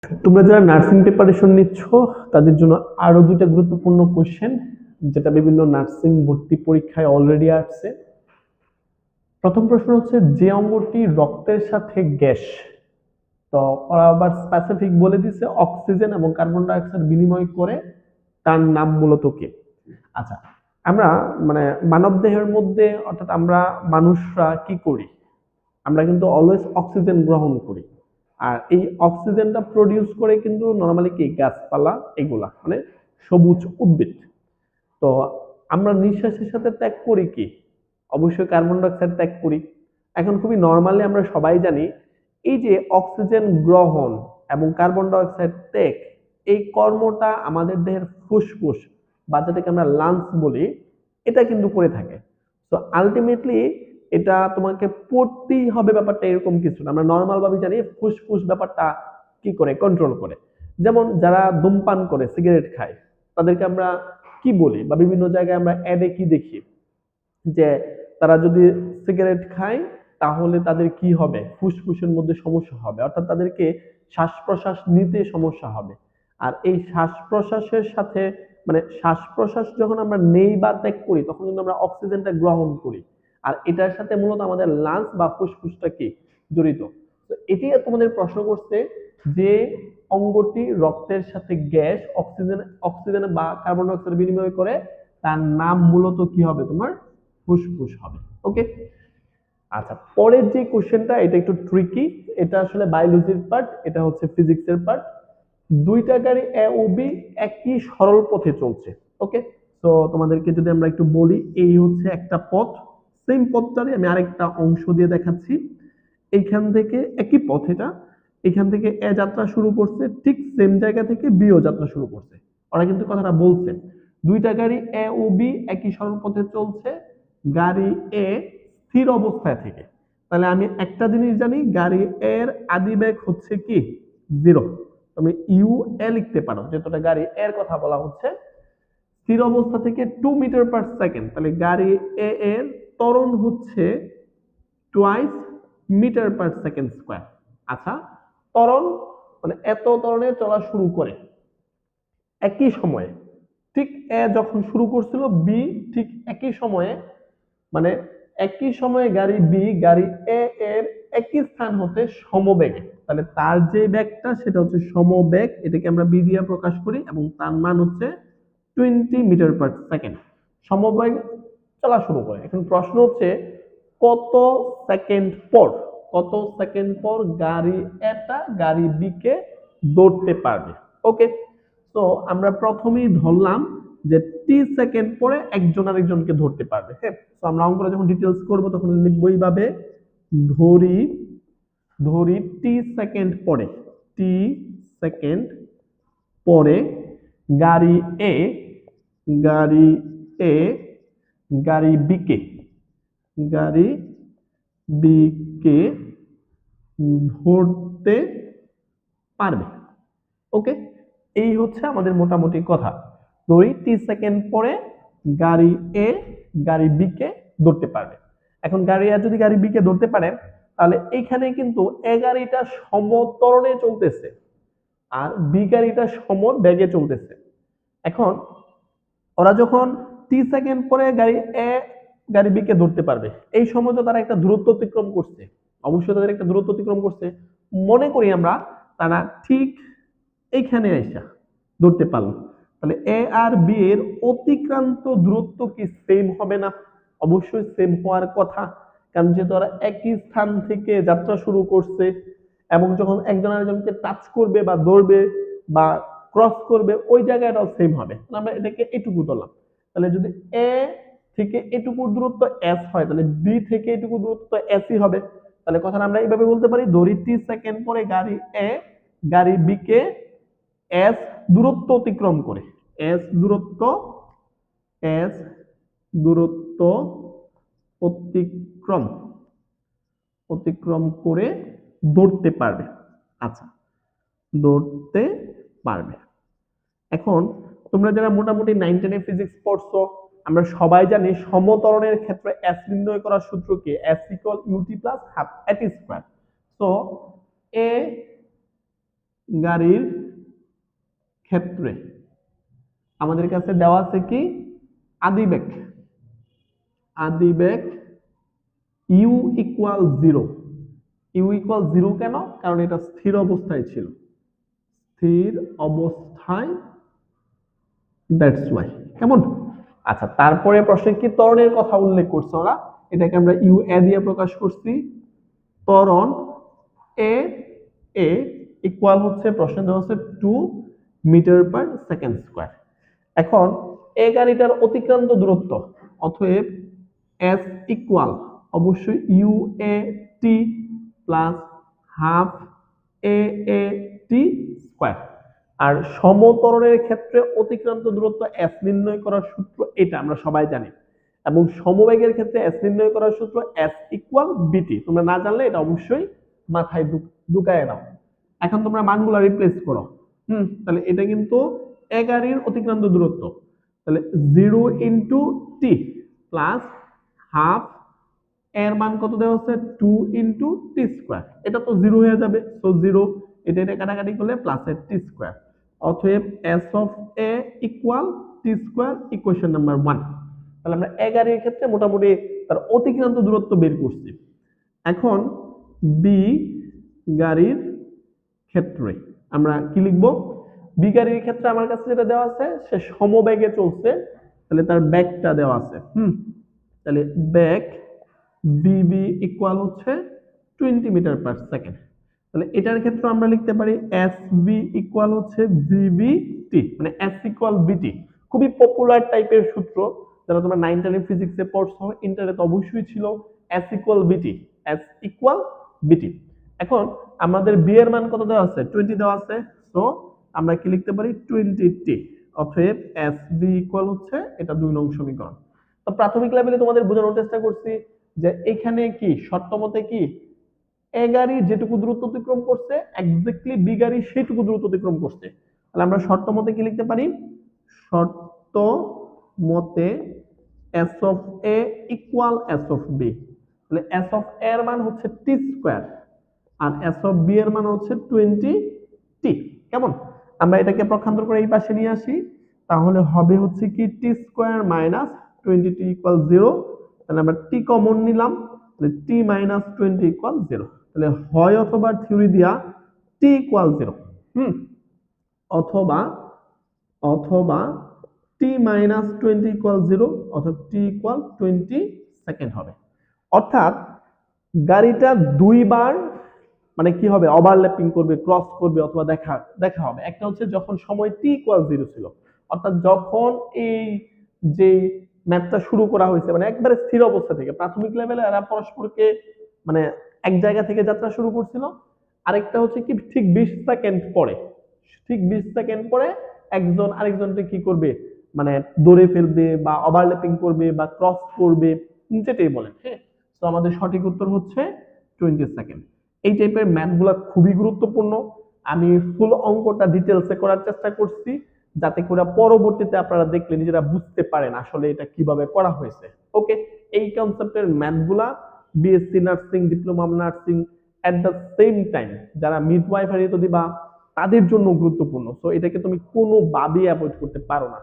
তোমরা যারা nursing preparation নিচ্ছ তাদের জন্য আরো দুইটা গুরুত্বপূর্ণ কোশ্চেন যেটা বিভিন্ন নার্সিং ভর্তি পরীক্ষায় অলরেডি আসছে। প্রথম প্রশ্ন হচ্ছে, যে অঙ্গটি রক্তের সাথে গ্যাস, তো ওরা আবার স্পেসিফিক বলে দিছে অক্সিজেন এবং কার্বন ডাই অক্সাইড বিনিময় করে, তার নাম মূলত কি? আচ্ছা, আমরা মানে মানব দেহের মধ্যে অর্থাৎ আমরা মানুষরা কি করি? আমরা কিন্তু অলওয়েজ অক্সিজেন গ্রহণ করি। আর এই অক্সিজেনটা প্রডিউস করে কিন্তু নরমালি কি গাছপালা, এগুলা মানে সবুজ উদ্ভিদ। তো আমরা নিঃশ্বাসের সাথে ত্যাগ করি কি? অবশ্যই কার্বন ডাইঅক্সাইড ত্যাগ করি। এখন খুবই নরমালি আমরা সবাই জানি এই যে অক্সিজেন গ্রহণ এবং কার্বন ডাইঅক্সাইড ত্যাগ, এই কর্মটা আমাদের দেহের ফুসফুস বা যেটাকে আমরা লাংস বলি, এটা কিন্তু করে থাকে। তো আলটিমেটলি এটা তোমাকে পড়তেই হবে, ব্যাপারটা এরকম কিছু না। আমরা নর্মাল ভাবে জানি ফুসফুস ব্যাপারটা কি করে কন্ট্রোল করে। যেমন যারা ধূমপান করে, সিগারেট খায়, তাদেরকে আমরা কি বলি বা বিভিন্ন জায়গায় আমরা অ্যাডে কি দেখি যে তারা যদি সিগারেট খায় তাহলে তাদের কি হবে, ফুসফুসের মধ্যে সমস্যা হবে, অর্থাৎ তাদেরকে শ্বাস প্রশ্বাস নিতে সমস্যা হবে। আর এই শ্বাস প্রশ্বাসের সাথে মানে শ্বাস প্রশ্বাস যখন আমরা নেই বা ত্যাগ করি তখন কিন্তু আমরা অক্সিজেনটা গ্রহণ করি। আর এটার সাথে মূলত আমাদের লাংস বা ফুসফুসটা কি জড়িত। তো এটি তোমাদের প্রশ্ন করছে যে অঙ্গটি রক্তের সাথে গ্যাস অক্সিজেন বা কার্বন ডাই অক্সাইড বিনিময় করে, তার নাম মূলত কি হবে? তোমার ফুসফুস হবে। ওকে। আচ্ছা, পরের যে কোশ্চেনটা এটা একটু ট্রিকি। এটা আসলে বায়োলজির পার্ট, এটা হচ্ছে ফিজিক্সের পার্ট। দুইটা গাড়ি এ ও বি একই সরল পথে চলছে। ওকে। তো তোমাদেরকে যদি আমরা একটু বলি, এই হচ্ছে একটা পথ, সেম পথটারে আমি আরেকটা অংশ দিয়ে দেখাচ্ছি। এইখান থেকে একই পথ এটা, এখান থেকে এ যাত্রা শুরু করছে, ঠিক সেম জায়গা থেকে বি ও যাত্রা শুরু করছে। ওরা কিন্তু কথাটা বলছে দুইটা গাড়ি এ ও বি একই সরল পথে চলছে, গাড়ি এ স্থির অবস্থায় থেকে। তাহলে আমি একটা জিনিস জানি, গাড়ি এর আদি বেগ হচ্ছে কি 0। তুমি ইউ এ লিখতে পারো, যেটা গাড়ি এর কথা বলা হচ্ছে। স্থির অবস্থা থেকে 2 মিটার পার সেকেন্ড, তাহলে গাড়ি এ এর ত্বরণ হচ্ছে twice meter per second square. আচ্ছা, ত্বরণ মানে এত ত্বরণে চলা শুরু করে একই সময়ে, ঠিক এ যখন শুরু করছিল বি ঠিক একই সময়ে, মানে একই সময়ে গাড়ি বি গাড়ি এ এর একই স্থান হতে সমবেগে, তাহলে তার যে বেগটা সেটা হচ্ছে সমবেগ, এটাকে আমরা বি দিয়ে প্রকাশ করি এবং তার মান হচ্ছে 20 মিটার পার সেকেন্ড। সমবেগ চলা শুরু করে। এখন প্রশ্ন হচ্ছে কত সেকেন্ড পর, কত সেকেন্ড পর গাড়ি এটা গাড়ি বি কে দৌড়তে পারবে। ওকে। তো আমরা প্রথমেই ধরলাম যে টি সেকেন্ড পরে একজন আরেকজনকে ধরতে পারবে। হ্যাঁ, তো আমরা অঙ্কটা যখন ডিটেলস করব তখন লিখবো এইভাবে, ধরি ধরি টি সেকেন্ড পরে, টি সেকেন্ড পরে গাড়ি এ গাড়ি এ গাড়ি বিকে গাড়ি বিকে ধরতে পারবে। ওকে। এই হচ্ছে আমাদের মোটামুটি কথা। ধরি টি সেকেন্ড পরে গাড়ি এ গাড়ি বি কে ধরতে পারবে। এখন গাড়ি এ যদি গাড়ি বি কে ধরতে পারে, তাহলে এখানে কিন্তু এ গাড়িটা সমত্বরণে চলতেছে আর বি গাড়িটা সম বেগে চলতেছে। এখন ওরা যখন টি সেকেন্ড পরে গাড়ি এ গাড়ি বি কে ধরতে পারবে, এই সময় তো তারা একটা দূরত্ব অতিক্রম করছে, অবশ্যই তাদের একটা দূরত্ব অতিক্রম করছে। মনে করি আমরা তারা ঠিক এইখানে আইসা ধরতে পারলো, তাহলে এ আর বি এর অতিক্রান্ত দূরত্ব কি সেম হবে না? অবশ্যই সেম হওয়ার কথা, কারণ যেহেতু ওরা একই স্থান থেকে যাত্রা শুরু করছে এবং যখন একজন আরেকজনকে টাচ করবে বা ধরবে বা ক্রস করবে ওই জায়গাটাও সেম হবে। আমরা এটাকে এটুকু ধরলাম। তাহলে যদি এ থেকে এটুকু দূরত্ব এস হয়, তাহলে বি থেকে এটুকু দূরত্ব এসই হবে। তাহলে কথাটা আমরা এইভাবে বলতে পারি, ধরি টি সেকেন্ড পরে গাড়ি এ গাড়ি বি কে এস দূরত্ব অতিক্রম করে, এস দূরত্ব এস দূরত্ব অতিক্রম অতিক্রম করে দৌড়তে পারবে। আচ্ছা, দৌড়তে পারবে। এখন তোমরা যারা মোটামুটি 9-10 ফিজিক্স পড়ছো, আমরা সবাই জানি সমত্বরণের ক্ষেত্রে এস নির্ণয় করার সূত্র কি? S equal UT plus half AT square. তো এ গাড়ির ক্ষেত্রে আমাদের কাছে দেওয়া আছে কি আদিবেগ, আদিবেগ U equal zero. U equal zero কেন? কারণ এটা স্থির অবস্থায় ছিল, স্থির অবস্থায়, দ্যাটস ওয়াই। কেমন? আচ্ছা, তারপরে প্রশ্নে কি ত্বরণের কথা উল্লেখ করছে ওরা, এটাকে আমরা ইউ এ দিয়ে প্রকাশ করছি। ত্বরণ এ এ ইকুয়াল হচ্ছে, প্রশ্নে দেওয়া হচ্ছে 2 মিটার পার সেকেন্ড স্কয়ার। এখন এ গাড়িটার অতিক্রান্ত দূরত্ব, অতএব এস ইকুয়াল অবশ্যই U A T plus half A A T square. আর সমত্বরণের ক্ষেত্রে অতিক্রান্ত দূরত্ব এস নির্ণয় করার সূত্র এটা আমরা সবাই জানি, এবং সমবেগের ক্ষেত্রে এস নির্ণয় করার সূত্র এস ইকুয়াল বিটি। তোমরা না জানলে এটা অবশ্যই মাথায় ঢুকায় নাও। এখন তোমরা মানগুলা রিপ্লেস করো। তাহলে এটা কিন্তু এ গাড়ির অতিক্রান্ত দূরত্ব, তাহলে 0 ইন্টু টি প্লাস হাফ এর মান কত দেওয়া হচ্ছে 2 ইন্টু টি স্কোয়ার। এটা তো জিরো হয়ে যাবে, সো জিরো, এটা এটা কাটাকাটি করলে প্লাস এর টি স্কোয়ার। অতএব S of A equal T square, equation number 1। তাহলে আমরা এ গাড়ির ক্ষেত্রে মোটামুটি তার অতিক্রান্ত দূরত্ব বের করছি। এখন বি গাড়ির ক্ষেত্রে আমরা কি লিখব? বি গাড়ির ক্ষেত্রে আমার কাছে যেটা দেওয়া আছে, সে সমবেগে চলছে, তাহলে তার ব্যাগটা দেওয়া আছে। তাহলে ব্যাগ বিবি ইকুয়াল হচ্ছে 20 মিটার পার সেকেন্ড। তাহলে এটার ক্ষেত্রে আমরা লিখতে পারি এস বি ইকুয়াল হচ্ছে বিবি টি, মানে এস ইকুয়াল বিটি। খুবই পপুলার টাইপের সূত্র, যারা তোমরা 9-10 ফিজিক্সে পড়ছো, ইন্টারে তো অবশ্যই ছিল এস ইকুয়াল বিটি, এস ইকুয়াল বিটি। এখন আমাদের বি এর মান কত দেওয়া আছে? 20 দেওয়া আছে, সো আমরা কি লিখতে পারি 20t। অতএব এস বি ইকুয়াল হচ্ছে, এটা 2 নং সমীকরণ। তো প্রাথমিক লেভেলে তোমাদের বোঝানোর চেষ্টা করছি যে এখানে কি শর্ত মতে কি এ গাড়ি যেটুকু দূরত্ব অতিক্রম করছে এক্স্যাক্টলি বি গাড়ি সেটুকু দূরত্ব অতিক্রম করছে। তাহলে আমরা শর্ত মতে কি লিখতে পারি? শর্ত মতে S of A equal S of B. তাহলে এস অফ এ এর মান হচ্ছে টি স্কোয়ার, আর এস অফ বি এর মান হচ্ছে 20t। কেমন? আমরা এটাকে পক্ষান্তর করে এই পাশে নিয়ে আসি, তাহলে হবে হচ্ছে কি টি স্কোয়ার মাইনাস 20t ইকুয়াল 0। তাহলে আমরা টি কমন নিলাম, তাহলে টি মাইনাস 20 ইকুয়াল 0। তাহলে হয় অথবা থিওরি দিয়া টি ইকুয়াল 0, অথবা অথবা টি মাইনাস 20 ইকুয়াল 0, অথবা টি ইকুয়াল 20 সেকেন্ড হবে। অর্থাৎ গাড়িটা দুইবার মানে কি হবে, ওভারল্যাপিং করবে, ক্রস করবে, অথবা দেখা দেখা হবে। একটা হচ্ছে যখন সময় টি ইকুয়াল 0 ছিল, অর্থাৎ যখন এই যে ম্যাথটা শুরু করা হয়েছে, মানে একবারে স্থির অবস্থা থেকে প্রাথমিক লেভেলে এরা পরস্পরকে মানে এক জায়গা থেকে যাত্রা শুরু করছিল। আরেকটা হচ্ছে কি ঠিক 20 সেকেন্ড পরে, ঠিক 20 সেকেন্ড পরে একজন আরেকজনকে কি করবে, মানে দৌড়ে ফেলবে বা ওভারল্যাপিং করবে বা ক্রস করবে, যেটাই বলেন। হ্যাঁ, তো আমাদের সঠিক উত্তর হচ্ছে 20 সেকেন্ড। এই টাইপের ম্যাথগুলো খুবই গুরুত্বপূর্ণ। আমি ফুল অঙ্কটা ডিটেলসে করার চেষ্টা করছি, যাতে করে পরবর্তীতে আপনারা দেখলে নিজেরা বুঝতে পারেন আসলে এটা কিভাবে করা হয়েছে। ওকে, এই কনসেপ্টের ম্যাথগুলা BSc nursing, diploma nursing, at the same time যারা মিডওয়াইফারি তো দিবা তাদের জন্য গুরুত্বপূর্ণ। সো এটাকে তুমি কোনোভাবেই অ্যাভয়েড করতে পারো না।